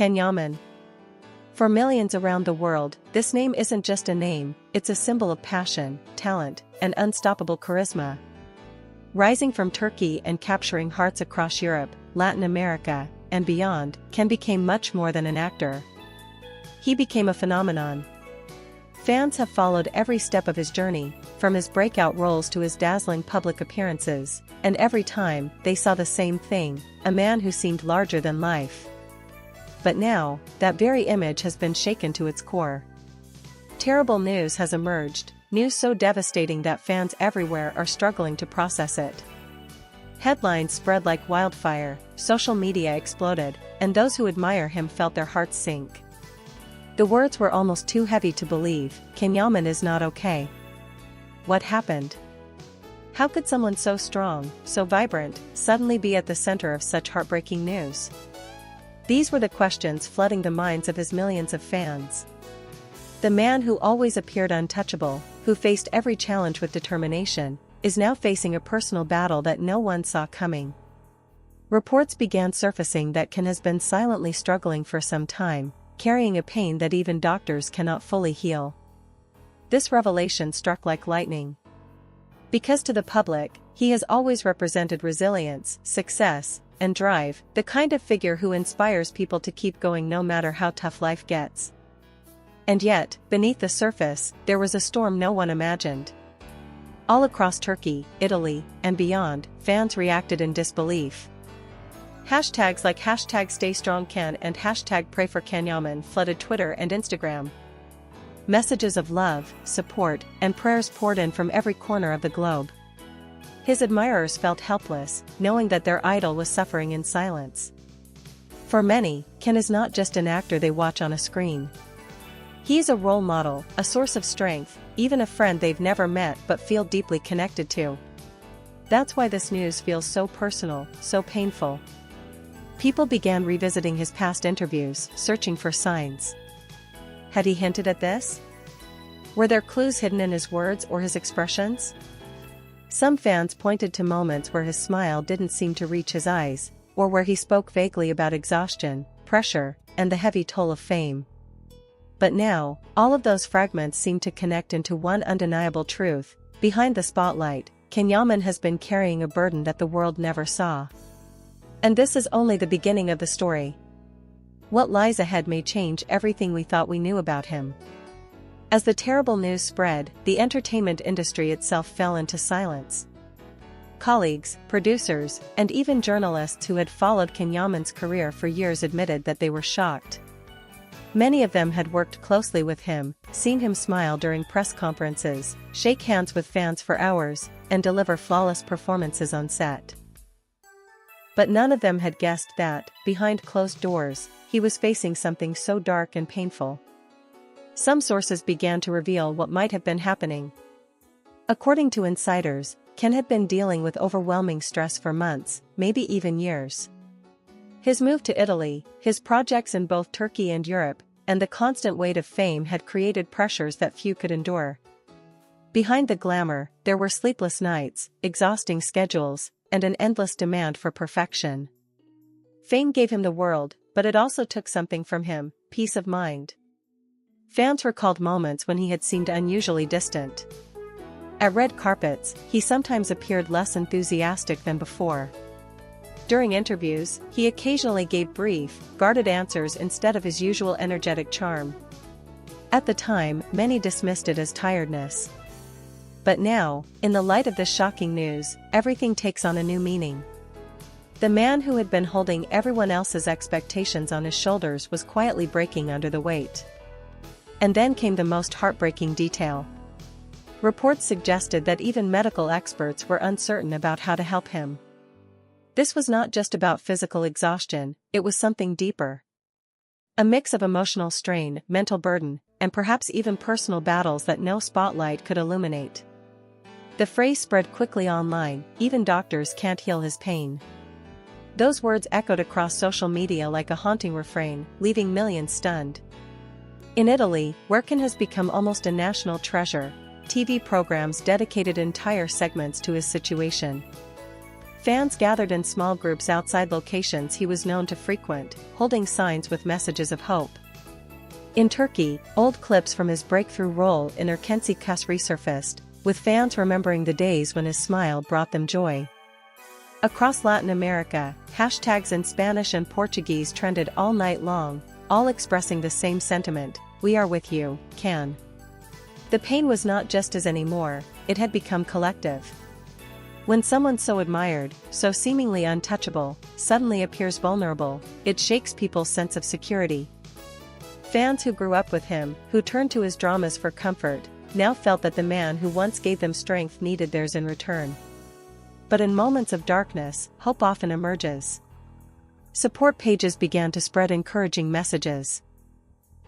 Yaman. For millions around the world, this name isn't just a name, it's a symbol of passion, talent, and unstoppable charisma. Rising from Turkey and capturing hearts across Europe, Latin America, and beyond, Ken became much more than an actor. He became a phenomenon. Fans have followed every step of his journey, from his breakout roles to his dazzling public appearances, and every time, they saw the same thing, a man who seemed larger than life. But now, that very image has been shaken to its core. Terrible news has emerged, news so devastating that fans everywhere are struggling to process it. Headlines spread like wildfire, social media exploded, and those who admire him felt their hearts sink. The words were almost too heavy to believe. Yaman is not okay. What happened? How could someone so strong, so vibrant, suddenly be at the center of such heartbreaking news? These were the questions flooding the minds of his millions of fans. The man who always appeared untouchable, who faced every challenge with determination, is now facing a personal battle that no one saw coming. Reports began surfacing that Ken has been silently struggling for some time, carrying a pain that even doctors cannot fully heal. This revelation struck like lightning. Because to the public, he has always represented resilience, success, and drive, the kind of figure who inspires people to keep going no matter how tough life gets. And yet, beneath the surface, there was a storm no one imagined. All across Turkey, Italy, and beyond, fans reacted in disbelief. Hashtags like #StayStrongKen and #PrayForKenYaman flooded Twitter and Instagram. Messages of love, support, and prayers poured in from every corner of the globe. His admirers felt helpless, knowing that their idol was suffering in silence. For many, Ken is not just an actor they watch on a screen. He is a role model, a source of strength, even a friend they've never met but feel deeply connected to. That's why this news feels so personal, so painful. People began revisiting his past interviews, searching for signs. Had he hinted at this? Were there clues hidden in his words or his expressions? Some fans pointed to moments where his smile didn't seem to reach his eyes, or where he spoke vaguely about exhaustion, pressure, and the heavy toll of fame. But now, all of those fragments seem to connect into one undeniable truth: behind the spotlight, Yaman has been carrying a burden that the world never saw. And this is only the beginning of the story. What lies ahead may change everything we thought we knew about him. As the terrible news spread, the entertainment industry itself fell into silence. Colleagues, producers, and even journalists who had followed Yaman's career for years admitted that they were shocked. Many of them had worked closely with him, seen him smile during press conferences, shake hands with fans for hours, and deliver flawless performances on set. But none of them had guessed that, behind closed doors, he was facing something so dark and painful. Some sources began to reveal what might have been happening. According to insiders, Ken had been dealing with overwhelming stress for months, maybe even years. His move to Italy, his projects in both Turkey and Europe, and the constant weight of fame had created pressures that few could endure. Behind the glamour, there were sleepless nights, exhausting schedules, and an endless demand for perfection. Fame gave him the world, but it also took something from him: peace of mind. Fans recalled moments when he had seemed unusually distant. At red carpets, he sometimes appeared less enthusiastic than before. During interviews, he occasionally gave brief, guarded answers instead of his usual energetic charm. At the time, many dismissed it as tiredness. But now, in the light of this shocking news, everything takes on a new meaning. The man who had been holding everyone else's expectations on his shoulders was quietly breaking under the weight. And then came the most heartbreaking detail. Reports suggested that even medical experts were uncertain about how to help him. This was not just about physical exhaustion, it was something deeper. A mix of emotional strain, mental burden, and perhaps even personal battles that no spotlight could illuminate. The phrase spread quickly online: "Even doctors can't heal his pain." Those words echoed across social media like a haunting refrain, leaving millions stunned. In Italy, where Ken has become almost a national treasure, TV programs dedicated entire segments to his situation. Fans gathered in small groups outside locations he was known to frequent, holding signs with messages of hope. In Turkey, old clips from his breakthrough role in Erkenci Kus resurfaced, with fans remembering the days when his smile brought them joy. Across Latin America, hashtags in Spanish and Portuguese trended all night long, all expressing the same sentiment: "We are with you, Can." The pain was not just his anymore, it had become collective. When someone so admired, so seemingly untouchable, suddenly appears vulnerable, it shakes people's sense of security. Fans who grew up with him, who turned to his dramas for comfort, now felt that the man who once gave them strength needed theirs in return. But in moments of darkness, hope often emerges. Support pages began to spread encouraging messages.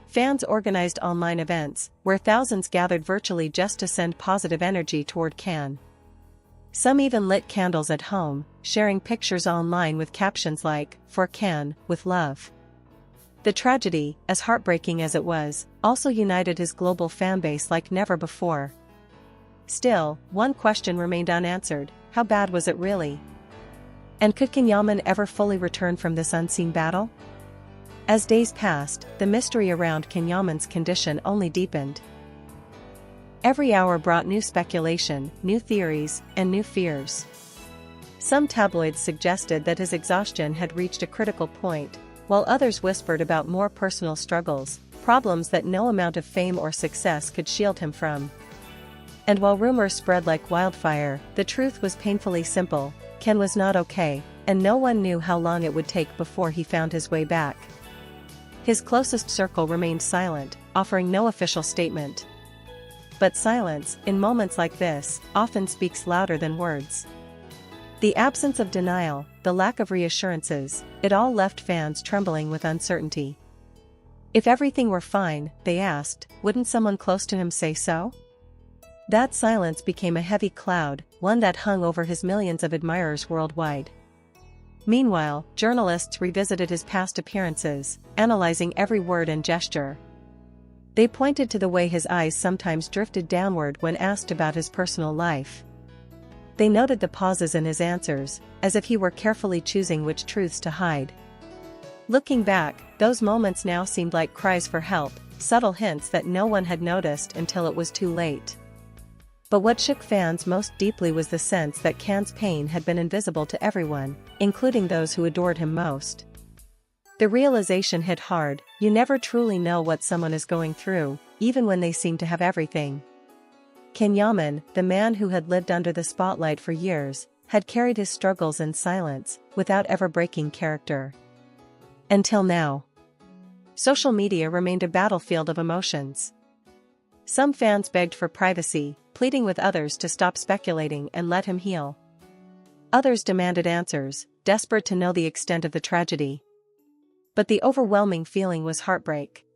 Fans organized online events, where thousands gathered virtually just to send positive energy toward Can. Some even lit candles at home, sharing pictures online with captions like, "For Can, with love." The tragedy, as heartbreaking as it was, also united his global fanbase like never before. Still, one question remained unanswered: how bad was it really? And could Yaman ever fully return from this unseen battle? As days passed, the mystery around Yaman's condition only deepened. Every hour brought new speculation, new theories, and new fears. Some tabloids suggested that his exhaustion had reached a critical point, while others whispered about more personal struggles, problems that no amount of fame or success could shield him from. And while rumors spread like wildfire, the truth was painfully simple: Can was not okay, and no one knew how long it would take before he found his way back. His closest circle remained silent, offering no official statement. But silence, in moments like this, often speaks louder than words. The absence of denial, the lack of reassurances, it all left fans trembling with uncertainty. If everything were fine, they asked, wouldn't someone close to him say so? That silence became a heavy cloud, one that hung over his millions of admirers worldwide. Meanwhile, journalists revisited his past appearances, analyzing every word and gesture. They pointed to the way his eyes sometimes drifted downward when asked about his personal life. They noted the pauses in his answers, as if he were carefully choosing which truths to hide. Looking back, those moments now seemed like cries for help, subtle hints that no one had noticed until it was too late. But what shook fans most deeply was the sense that Can's pain had been invisible to everyone, including those who adored him most. The realization hit hard: you never truly know what someone is going through, even when they seem to have everything. Yaman, the man who had lived under the spotlight for years, had carried his struggles in silence, without ever breaking character. Until now. Social media remained a battlefield of emotions. Some fans begged for privacy, pleading with others to stop speculating and let him heal. Others demanded answers, desperate to know the extent of the tragedy. But the overwhelming feeling was heartbreak.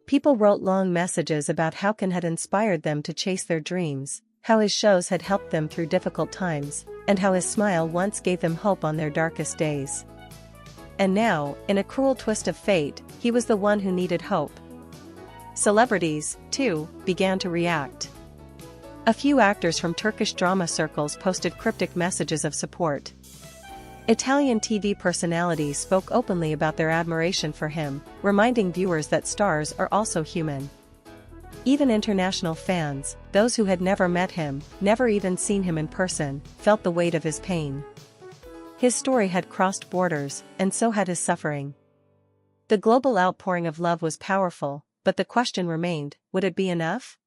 People wrote long messages about how Can had inspired them to chase their dreams, how his shows had helped them through difficult times, and how his smile once gave them hope on their darkest days. And now, in a cruel twist of fate, he was the one who needed hope. Celebrities, too, began to react. A few actors from Turkish drama circles posted cryptic messages of support. Italian TV personalities spoke openly about their admiration for him, reminding viewers that stars are also human. Even international fans, those who had never met him, never even seen him in person, felt the weight of his pain. His story had crossed borders, and so had his suffering. The global outpouring of love was powerful, but the question remained: would it be enough?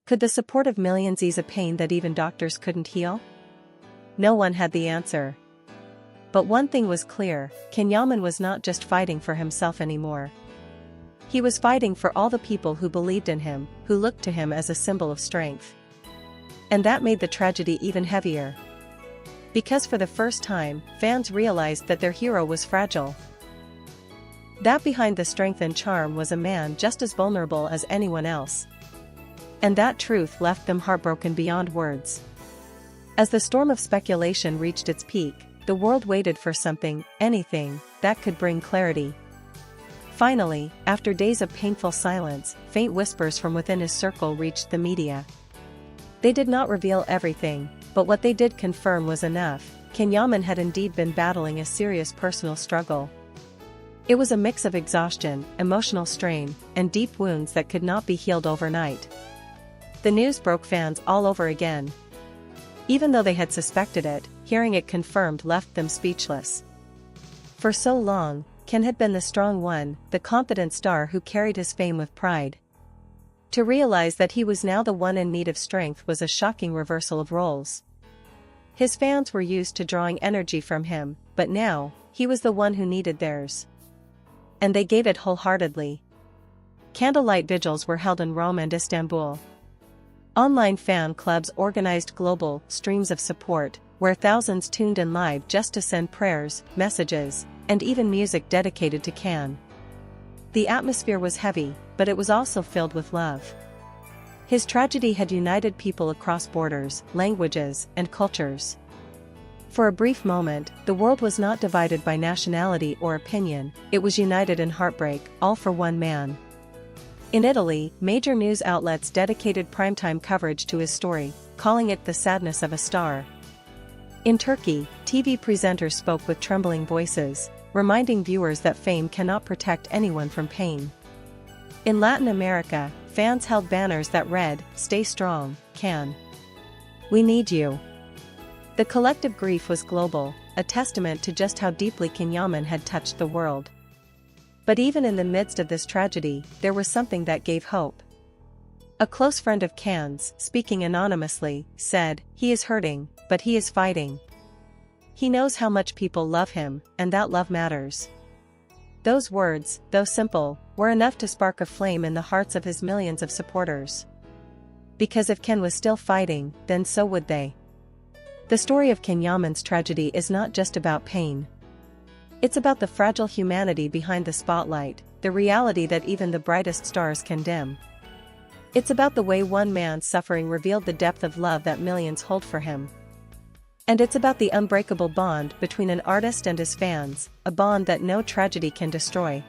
Could the support of millions ease a pain that even doctors couldn't heal? No one had the answer. But one thing was clear: Yaman was not just fighting for himself anymore. He was fighting for all the people who believed in him, who looked to him as a symbol of strength. And that made the tragedy even heavier. Because for the first time, fans realized that their hero was fragile. That behind the strength and charm was a man just as vulnerable as anyone else. And that truth left them heartbroken beyond words. As the storm of speculation reached its peak, the world waited for something, anything, that could bring clarity. Finally, after days of painful silence, faint whispers from within his circle reached the media. They did not reveal everything, but what they did confirm was enough: Yaman had indeed been battling a serious personal struggle. It was a mix of exhaustion, emotional strain, and deep wounds that could not be healed overnight. The news broke fans all over again. Even though they had suspected it, hearing it confirmed left them speechless. For so long, Ken had been the strong one, the confident star who carried his fame with pride. To realize that he was now the one in need of strength was a shocking reversal of roles. His fans were used to drawing energy from him, but now, he was the one who needed theirs. And they gave it wholeheartedly. Candlelight vigils were held in Rome and Istanbul. Online fan clubs organized global streams of support, where thousands tuned in live just to send prayers, messages, and even music dedicated to Ken. The atmosphere was heavy, but it was also filled with love. His tragedy had united people across borders, languages, and cultures. For a brief moment, the world was not divided by nationality or opinion, it was united in heartbreak, all for one man. In Italy, major news outlets dedicated primetime coverage to his story, calling it the sadness of a star. In Turkey, TV presenters spoke with trembling voices, reminding viewers that fame cannot protect anyone from pain. In Latin America, fans held banners that read, "Stay strong, Ken. We need you." The collective grief was global, a testament to just how deeply Yaman had touched the world. But even in the midst of this tragedy, there was something that gave hope. A close friend of Ken's, speaking anonymously, said, "He is hurting, but he is fighting. He knows how much people love him, and that love matters." Those words, though simple, were enough to spark a flame in the hearts of his millions of supporters. Because if Ken was still fighting, then so would they. The story of Yaman's tragedy is not just about pain. It's about the fragile humanity behind the spotlight, the reality that even the brightest stars can dim. It's about the way one man's suffering revealed the depth of love that millions hold for him. And it's about the unbreakable bond between an artist and his fans, a bond that no tragedy can destroy.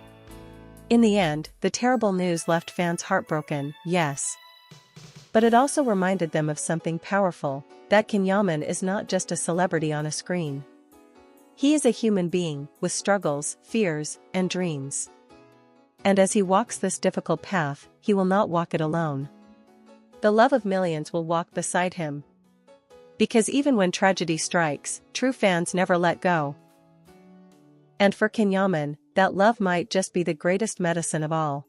In the end, the terrible news left fans heartbroken, yes. But it also reminded them of something powerful, that Yaman is not just a celebrity on a screen. He is a human being, with struggles, fears, and dreams. And as he walks this difficult path, he will not walk it alone. The love of millions will walk beside him. Because even when tragedy strikes, true fans never let go. And for Yaman, that love might just be the greatest medicine of all.